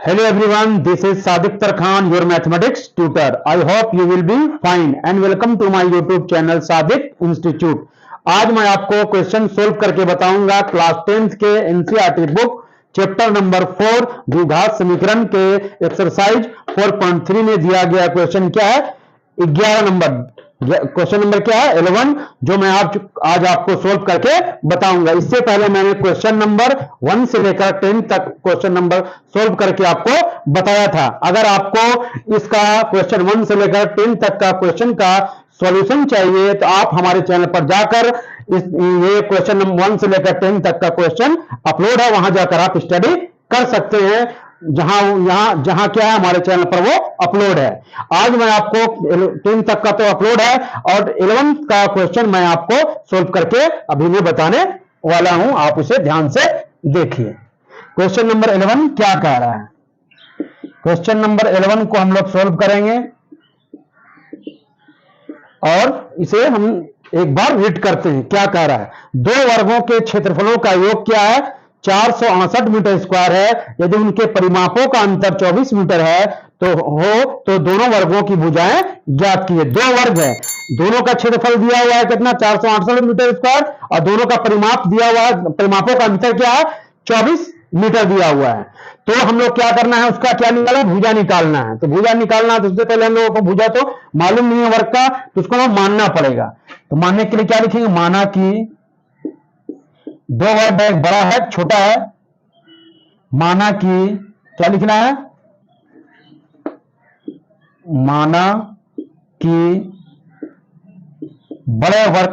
Hello everyone, this is Sadiq Tarkhan, your mathematics tutor. I hope you will be fine and welcome to my YouTube channel Sadiq Institute. आज मैं आपको question solve करके बताऊंगा class 10th के NCERT book chapter number 4 द्विघात समीकरण के exercise 4.3 में दिया गया क्वेश्चन क्या है 11 नंबर। क्वेश्चन नंबर क्या है 11, जो मैं आज आपको सोल्व करके बताऊंगा। इससे पहले मैंने क्वेश्चन नंबर 1 से लेकर 10 तक क्वेश्चन नंबर सोल्व करके आपको बताया था। अगर आपको इसका क्वेश्चन 1 से लेकर 10 तक का क्वेश्चन का सॉल्यूशन चाहिए तो आप हमारे चैनल पर जाकर ये क्वेश्चन नंबर 1 से लेकर 10 तक का क्वेश्चन अपलोड है, वहां जाकर आप स्टडी कर सकते हैं। जहां क्या है हमारे चैनल पर वो अपलोड है। आज मैं आपको 10 तक का तो अपलोड है और 11 का क्वेश्चन मैं आपको सोल्व करके अभी मैं बताने वाला हूं, आप उसे ध्यान से देखिए। क्वेश्चन नंबर 11 क्या कह रहा है। क्वेश्चन नंबर 11 को हम लोग सोल्व करेंगे और इसे हम एक बार रीड करते हैं। क्या कह रहा है, दो वर्गों के क्षेत्रफलों का योग क्या है 468 मीटर स्क्वायर है। यदि उनके परिमापों का अंतर 24 मीटर है तो दोनों वर्गों की भुजाएं ज्ञात कीजिए। दो वर्ग है, दोनों का क्षेत्रफल दिया हुआ है कितना 468 मीटर स्क्वायर और दोनों का परिमाप दिया हुआ है, परिमापों का अंतर क्या है 24 मीटर दिया हुआ है। तो हम लोग क्या करना है, उसका क्या निकालना, भुजा निकालना है। तो भुजा निकालना है तो उससे पहले हम लोगों को भुजा तो मालूम नहीं है वर्ग का, तो उसको हम मानना पड़ेगा। तो मानने के लिए क्या लिखेंगे, माना कि दो वर्ग है, एक बड़ा है एक छोटा है। माना कि क्या लिखना है, माना कि बड़े वर्ग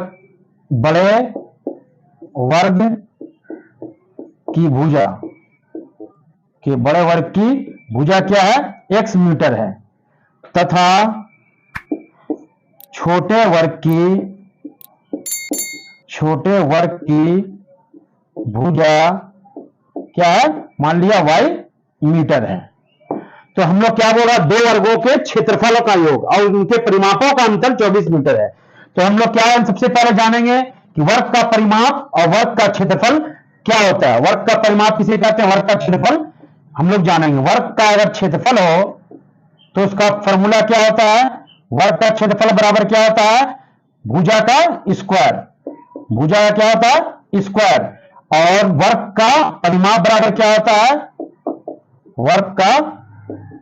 की भुजा कि बड़े वर्ग की भुजा क्या है x मीटर है तथा छोटे वर्ग की भुजा क्या है, मान लिया y मीटर है। तो हम लोग क्या बोल रहा है, दो वर्गों के क्षेत्रफलों का योग और उनके परिमापों का अंतर 24 मीटर है। तो हम लोग क्या है, सबसे पहले जानेंगे कि वर्ग का परिमाप और वर्ग का क्षेत्रफल क्या होता है। वर्ग का परिमाप किसे कहते हैं, वर्ग का क्षेत्रफल हम लोग जानेंगे। वर्ग का अगर क्षेत्रफल हो तो उसका फॉर्मूला क्या होता है, वर्ग का क्षेत्रफल बराबर क्या होता है, भुजा का स्क्वायर। भुजा का क्या होता है स्क्वायर। और वर्ग का परिमाप बराबर क्या होता है, वर्ग का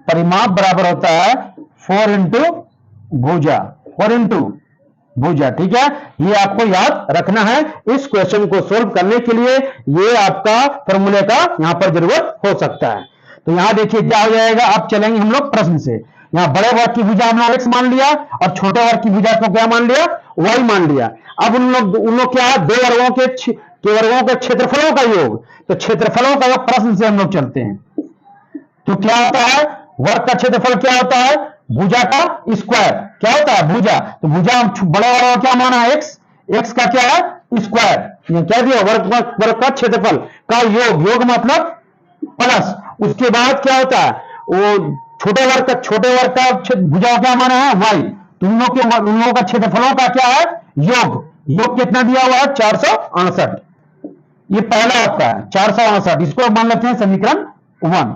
परिमाप बराबर होता है 4 इंटू भुजा, 4 इंटू भुजा। ठीक है, ये आपको याद रखना है। इस क्वेश्चन को सोल्व करने के लिए ये आपका फॉर्मूले का यहां पर जरूरत हो सकता है। तो यहां देखिए क्या हो जाएगा, अब चलेंगे हम लोग प्रश्न से। यहां बड़े वर्ग की भुजा हमने x मान लिया और छोटे वर्ग की भुजा को क्या मान लिया, y मान लिया। अब उन लोग क्या है, दो वर्गों के क्षेत्रफलों का योग। तो क्षेत्रफलों का प्रश्न से हम लोग चलते हैं। तो क्या होता है, वर्ग का क्षेत्रफल क्या होता है, भुजा का स्क्वायर। क्या होता है भुजा, तो भुजा बड़े वर्ग का क्या माना है x का क्या है स्क्वायर। ये क्या दिया, वर्ग का क्षेत्रफल का योग मतलब प्लस। उसके बाद क्या होता है, वो छोटे वर्ग का भुजा क्या माना है y। तो उन लोगों का क्षेत्रफलों का क्या है योग कितना दिया हुआ है 468। ये पहला आपका है 468, इसको मान लेते हैं समीकरण 1।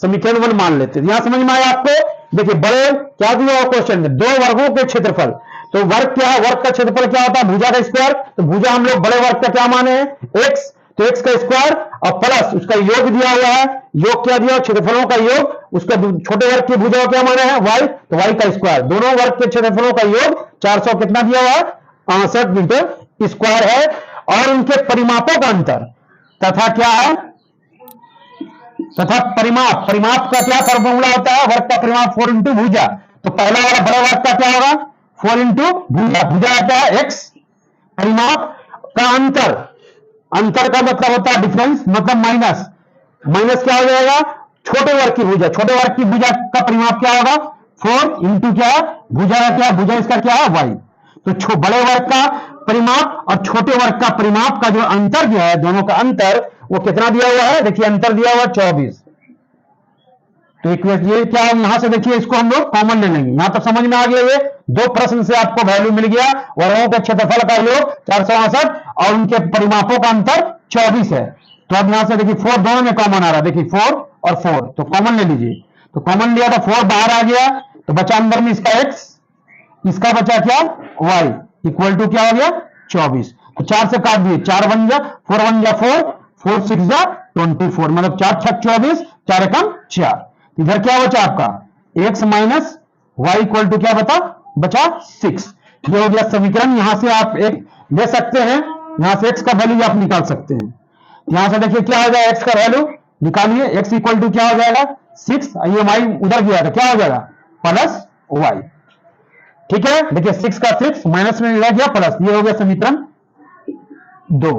समीकरण 1 मान लेते हैं। यहां समझ में आया आपको। देखिए बड़े क्या दिया हुआ क्वेश्चन में, दो वर्गों के क्षेत्रफल। तो वर्ग क्या है, वर्ग का क्षेत्रफल क्या होता है भुजा का स्क्वायर। तो भुजा हम लोग बड़े वर्ग का क्या माने हैं x, तो x का स्क्वायर और प्लस उसका योग दिया हुआ है। योग क्या दिया, क्षेत्रफलों का योग। उसका छोटे वर्ग की भुजा क्या माने हैं y, तो y का स्क्वायर। दोनों वर्ग के क्षेत्रफलों का योग 400 कितना दिया हुआ है 68 मीटर स्क्वायर है। और उनके परिमापों का अंतर तथा क्या है, तथा परिमाप का क्या फॉर्मूला होता है, वर्ग का परिमाप 4 इंटू भुजा। तो पहला वाला बड़ा वर्ग का क्या होगा 4 इंटू भुजा। भुजा क्या है x, परिमाप का अंतर का मतलब होता है डिफरेंस, मतलब माइनस क्या हो जाएगा, छोटे वर्ग की भुजा। छोटे वर्ग की भुजा का परिमाप क्या होगा 4 इंटू क्या भुजा का क्या, भुजा इसका क्या है y। तो बड़े वर्ग का परिमाप और छोटे वर्ग का परिमाप का जो अंतर जो है, दोनों का अंतर वो कितना दिया हुआ है, देखिए अंतर दिया हुआ 24। तो ये क्या है, यहां से देखिए इसको हम लोग कॉमन ले लेंगे। यहां तक समझ में आ गया, ये दो प्रश्न से आपको वैल्यू मिल गया। वर्गों के क्षेत्रफल का योग 468 और उनके परिमापों का अंतर 24 है। तो अब यहां से देखिए 4 दोनों में कॉमन आ रहा है, देखिए 4 और 4, तो कॉमन ले लीजिए। तो कॉमन लिया तो 4 बाहर आ गया, तो बचा अंदर में इसका x, इसका बचा क्या y, इक्वल टू क्या हो गया 24। तो 4 से काट दिए, 4 1 जा 4 1 जा 4, 4 6 जा 24, मतलब 4 6 24, 4 एकम 4। इधर क्या बचा आपका x minus y equal to क्या बचा 6। ये हो गया समीकरण। यहां से आप एक ले सकते हैं, यहां से x का वैल्यू आप निकाल सकते हैं। यहां से देखिए क्या हो जाएगा, x का वैल्यू निकालिए, x इक्वल टू क्या हो जाएगा 6, ये y उधर गया तो क्या हो जाएगा प्लस y। ठीक है, देखिए 6 का 6 माइनस में रह गया प्लस, ये हो गया समीकरण 2।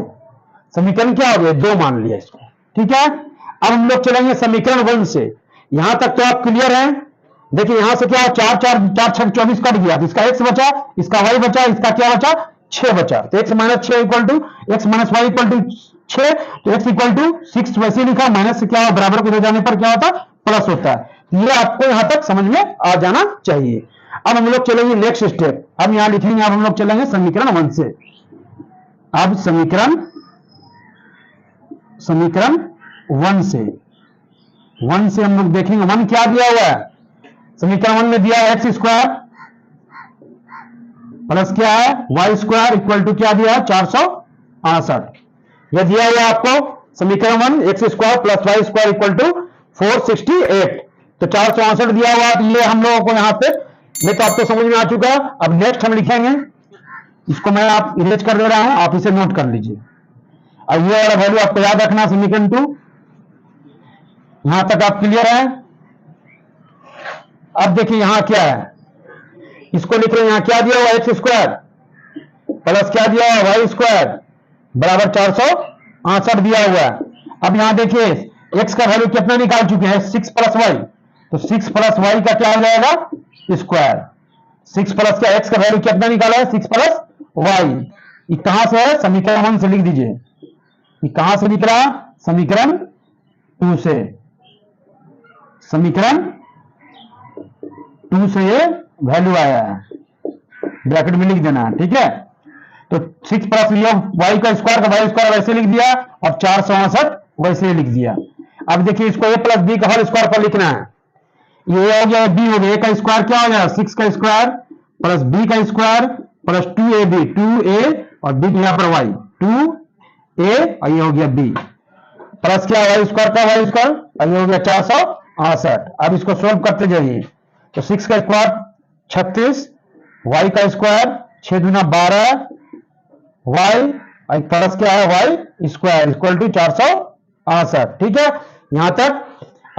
समीकरण क्या हो गया 2 मान लिया इसको। ठीक है, अब हम लोग चलेंगे समीकरण 1 से। यहां तक तो आप क्लियर हैं। देखिए यहां से क्या 4 4 4 6 24 कट गया, तो इसका x बचा, इसका y बचा, इसका क्या बचा 6 बचा। तो x minus 6 equal to x minus y equal to 6, तो x इक्वल टू 6 वैसे लिखा, माइनस से क्या बराबर को ले जाने पर क्या होता प्लस होता है। ये आपको यहां तक समझ में आ जाना चाहिए। अब हम लोग चलेंगे नेक्स्ट स्टेप। अब यहां लिखेंगे, अब हम लोग चलेंगे समीकरण 1 से। अब समीकरण 1 से हम लोग देखेंगे 1 क्या दिया हुआ है। समीकरण 1 में दिया है एक्स स्क्वायर प्लस क्या है वाई स्क्वायर इक्वल टू क्या दिया है 468। यह दिया हुआ आपको समीकरण 1 x square plus y square equal to 468। तो 468 दिया हुआ, तो ये हम लोगों को यहां पे नहीं तो आपको समझ में आ चुका है। अब नेक्स्ट हम लिखेंगे, इसको मैं आप इरेज कर दे रहा हूं, आप इसे नोट कर लीजिए। अब ये वाला वैल्यू आपको याद रखना समीकरण 2। यहां तक आप क्लियर है। अब देखिए यहां क्या है, इसको लिख रहे हैं, यहां क्या दिया हुआ एक्स स्क्वायर प्लस क्या दिया हुआ वाई स्क्वायर बराबर 468 दिया हुआ है। अब यहां देखिए एक्स का वैल्यू कितना निकाल चुके हैं 6 प्लस वाई, तो 6 प्लस वाई का क्या हो जाएगा स्क्वायर। 6 प्लस का एक्स का वैल्यू कितना निकाला है 6 प्लस वाई। ये कहां से है समीकरण 1 से लिख दीजिए। ये कहां से निकला समीकरण 2 से। समीकरण 2 से ये वैल्यू आया है, ब्रैकेट में लिख देना है। ठीक है, तो 6 प्लस लिया वाई का स्क्वायर का वाई स्क्वायर वैसे लिख दिया, और 468 वैसे लिख दिया। अब देखिए इसको a प्लस बी का होल स्क्वायर पर लिखना है। ये हो गया b हो गया, a का स्क्वायर क्या हो जाएगा 6 का स्क्वायर प्लस b का स्क्वायर प्लस 2ab 2a और b यहां पर y 2a और ये हो गया b प्लस क्या वाई स्क्वायर का वाई स्क्वायर और ये हो गया 468। अब इसको सोल्व करते जाइए, तो 6 का स्क्वायर 36, y का स्क्वायर 6 दूना 12, y प्लस क्या है वाई स्क्वायर इक्वल टू 468। ठीक है, यहां तक।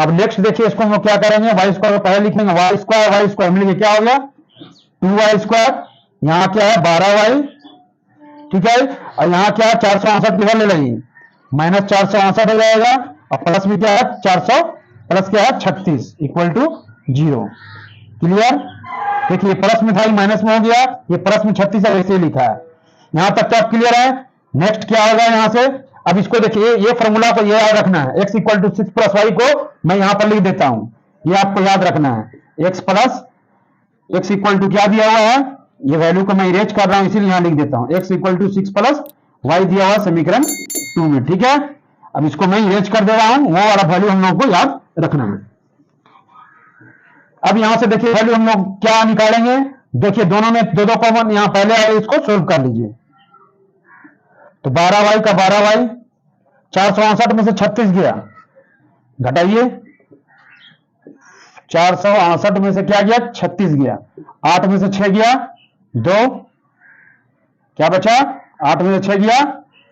अब नेक्स्ट देखिए इसको हम क्या करेंगे, वाई स्क्वायर को पहले लिखेंगे वाई स्क्वायर मिलेंगे क्या हो गया 2y स्क्वायर, यहां क्या है 12y। ठीक है, और यहां क्या है 468 किधर ले लेंगे माइनस 468 हो जाएगा, और प्लस में क्या है 400 प्लस क्या है 36 इक्वल टू 0। क्लियर, देखिए प्लस में था माइनस में हो गया, ये प्लस में 36 है वैसे लिखा है। यहां तक तो आप क्लियर है। नेक्स्ट क्या होगा यहां से, अब इसको देखिए ये फॉर्मूला को ये याद रखना है, x equal to 6 plus y को मैं यहां पर लिख देता हूं, ये आपको याद रखना है। x plus x equal to क्या दिया हुआ है, ये वैल्यू को मैं इरेज कर रहा हूं इसीलिए यहां लिख देता हूं, x equal to 6 plus y दिया हुआ समीकरण 2 में। ठीक है, अब इसको मैं इरेज कर दे रहा हूं, वो वाला वैल्यू हम लोग को याद रखना है। अब यहां से देखिए वैल्यू हम लोग क्या निकालेंगे, देखिए दोनों में दो कॉमन, यहां पहले आए इसको सोल्व कर लीजिए। तो 12y का 12y 468 में से 36 गया, घटाइए 468 में से क्या गया 36 गया, 8 में से 6 गया 2, क्या बचा 8 में से 6 गया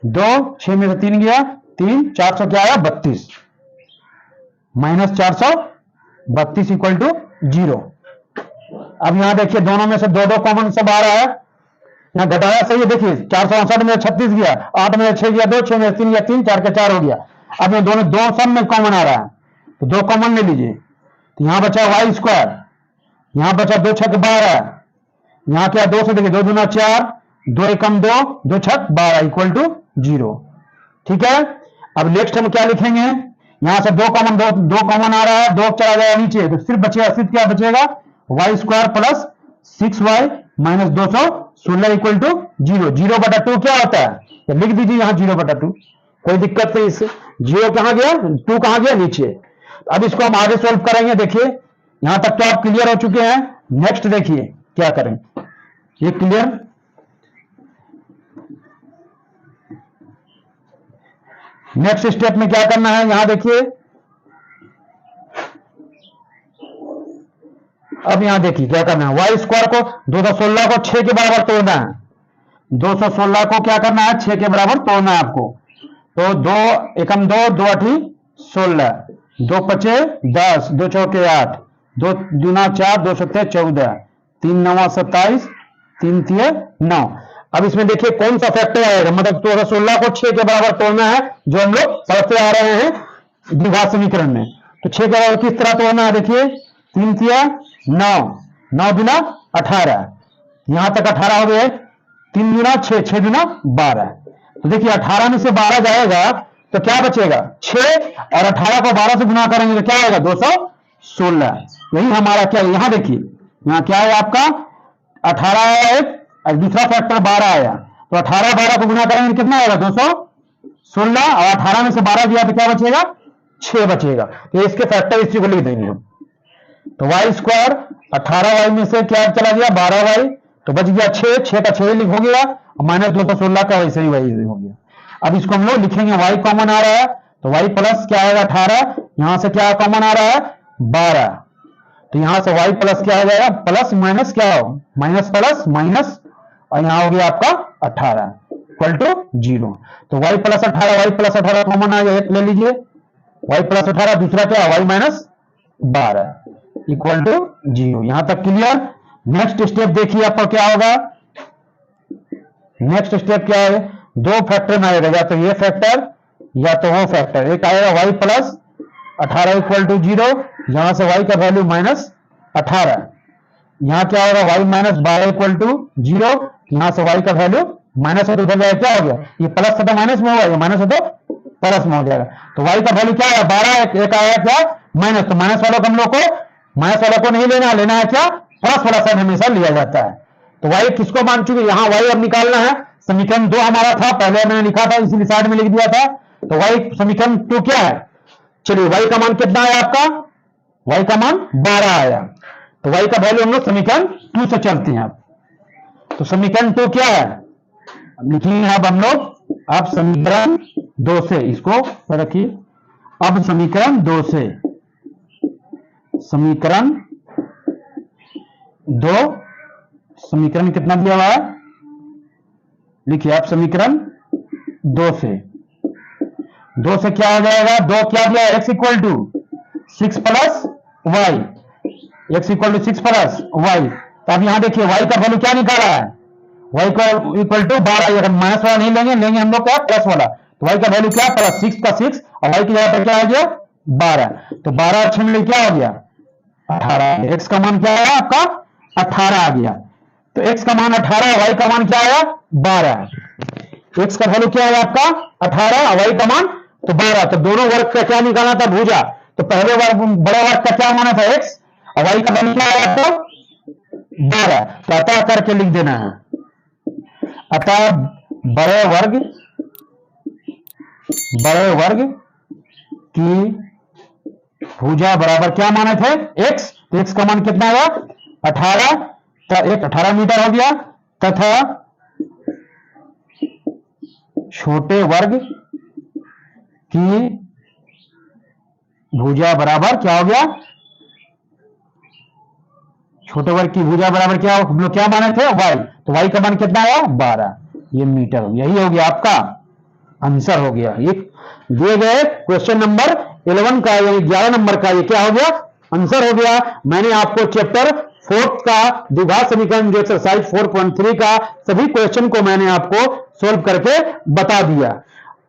2, 6 में से 3 गया 3, 400 क्या आया 32 माइनस 432 इक्वल टू 0। अब यहां देखिए दोनों में से दो कॉमन सब आ रहा है, यहां घटाया सही है। देखिए 468 में 36 गया, 8 में 6 गया 2, 6 में 3 गया 3, 4 का 4 हो गया। अब ये दोनों दो सब में कॉमन आ रहा है, तो 2 कॉमन ले लीजिए। तो यहां बचा वाई स्क्वायर, यहां बचा 2 6 12, यहां क्या 2 से देखिए 2 दूना 4, 2 एकम 2, 2 6 12 इक्वल टू 0। ठीक है, अब नेक्स्ट हम क्या लिखेंगे, यहां से दो कॉमन आ रहा है, 2 चला जाएगा नीचे, तो सिर्फ बचेगा, सिर्फ क्या बचेगा y square plus 6y minus 216 equal to 0। 0/2 क्या होता है, तो लिख दीजिए यहां 0/2, कोई दिक्कत नहीं इससे। 0 कहां गया 2 कहां गया नीचे, अब इसको हम आगे सोल्व करेंगे। देखिए यहां तक तो आप क्लियर हो चुके हैं। नेक्स्ट देखिए क्या करें, ये क्लियर। नेक्स्ट स्टेप में क्या करना है, यहां देखिए, अब यहां देखिए क्या करना है, वाई स्क्वायर को 216 को 6 के बराबर तोड़ना है। 216 को क्या करना है, 6 के बराबर तोड़ना है आपको। तो 2 एकम 2, 2 8 16, 2 5 10, 2 चौके 8, 2 दूना 4, 2 सत्ते 14, 3 9 27, 3 3 9। अब इसमें देखिए कौन सा फैक्टर आएगा, मतलब 216 को 6 के बराबर तोड़ना है, जो हम लोग पढ़ते आ रहे हैं द्विघात समीकरण में। तो 6 के बराबर किस तरह तोड़ना है, देखिए 3 3 9, 9 दूना 18, यहां तक 18 हो गए, 3 दूना 6, 6 दूना 12। तो देखिए 18 में से 12 जाएगा तो क्या बचेगा 6, और 18 को 12 से गुना करेंगे तो क्या आएगा 216। यही हमारा क्या है, यहां देखिए यहां क्या है आपका 18 आया एक, और दूसरा फैक्टर 12 आया। तो 18 12 को गुना करेंगे कितना आएगा 216, और 18 में से 12 दिया तो क्या बचेगा 6 बचेगा। तो इसके फैक्टर इसी को लिख देंगे हम। तो वाई स्क्वायर 18y में से क्या चला गया 12y, तो बच गया 6, 6 का 6 लिख हो गया, और माइनस 216 का वैसे ही वही हो गया। अब इसको हम लोग लिखेंगे, y कॉमन आ रहा है तो y प्लस क्या आएगा 18, यहां से क्या कॉमन आ रहा है 12, तो यहां से y प्लस क्या हो जाएगा, प्लस माइनस क्या हो, माइनस प्लस माइनस, और यहां हो गया आपका 18 इक्वल टू 0। तो y प्लस 18 कॉमन आ गया, एक ले लीजिए, y प्लस 18, दूसरा क्या y माइनस 12 इक्वल टू 0। यहां तक क्लियर। नेक्स्ट स्टेप देखिए आपका क्या होगा, नेक्स्ट स्टेप क्या है, दो फैक्टर में आएगा, या तो ये फैक्टर या तो वो फैक्टर। एक आएगा y प्लस 18 इक्वल टू 0, यहां से y का वैल्यू माइनस 18, यहां क्या होगा y माइनस 12 इक्वल टू 0, यहां से y का वैल्यू माइनस हो तो उधर जाएगा, क्या हो गया, ये प्लस था तो माइनस में होगा, ये माइनस हो तो प्लस में हो जाएगा। तो y का वैल्यू क्या है 12, एक आया क्या माइनस, तो माइनस वालों को हम लोग को, माइनस वालों को नहीं लेना, लेना है क्या प्लस वाला साइन हमेशा लिया जाता है। तो y किसको मान चुके, यहां y अब निकालना है। समीकरण 2 हमारा था, पहले मैंने लिखा था इसी साइड में लिख दिया था। तो y समीकरण 2 क्या है, चलिए y का मान कितना आया आपका, y का मान 12 आया, तो y का वैल्यू हम लोग समीकरण 2 से चलते हैं। तो समीकरण 2 क्या है, अब लिखेंगे अब हम लोग, अब समीकरण 2 से, इसको रखिए, अब समीकरण 2 से, समीकरण 2, समीकरण कितना दिया हुआ है, लिखिए आप समीकरण 2 से, 2 से क्या हो जाएगा, 2 क्या दिया है, x equal to 6 plus y, x equal to 6 plus y. तो अब यहां देखिए y का वैल्यू क्या निकाला है, y का इक्वल टू 12, अगर माइनस वाला नहीं लेंगे, लेंगे हम लोग क्या प्लस वाला, तो y का वैल्यू क्या प्लस 6 का 6, और y की जगह पर क्या आ गया 12, तो 12 6 में क्या हो गया 18, x का मान क्या आया आपका 18 आ गया। तो x का मान 18, y का मान क्या आया 12, x का वैल्यू क्या है आपका 18 और y का मान तो 12, तो दोनों वर्ग का क्या निकालना था भुजा, तो पहले वर्ग बड़े वर्ग का क्या माना था x, और y का वैल्यू क्या है आपको 12, तो अतः करके लिख देना है, अतः बड़े वर्ग की भुजा बराबर क्या माने थे x, तो x का मान कितना हुआ 18, तो 18 मीटर हो गया, तथा छोटे वर्ग की भुजा बराबर क्या हो गया, छोटे वर्ग की भुजा बराबर क्या हम लोग क्या माने थे y, तो y का मान कितना आया 12, ये मीटर हो गया। यही हो गया आपका आंसर हो गया, ये दिए गए क्वेश्चन नंबर 11 का, यानी 11 नंबर का ये क्या हो गया आंसर हो गया। मैंने आपको चैप्टर 4 का द्विघात समीकरण जो एक्सरसाइज 4.3 का सभी क्वेश्चन को मैंने आपको सोल्व करके बता दिया।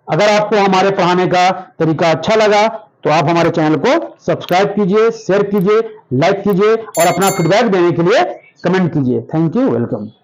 अगर आपको हमारे पढ़ाने का तरीका अच्छा लगा तो आप हमारे चैनल को सब्सक्राइब कीजिए, शेयर कीजिए, लाइक कीजिए और अपना फीडबैक देने के लिए कमेंट कीजिए। Thank you, welcome.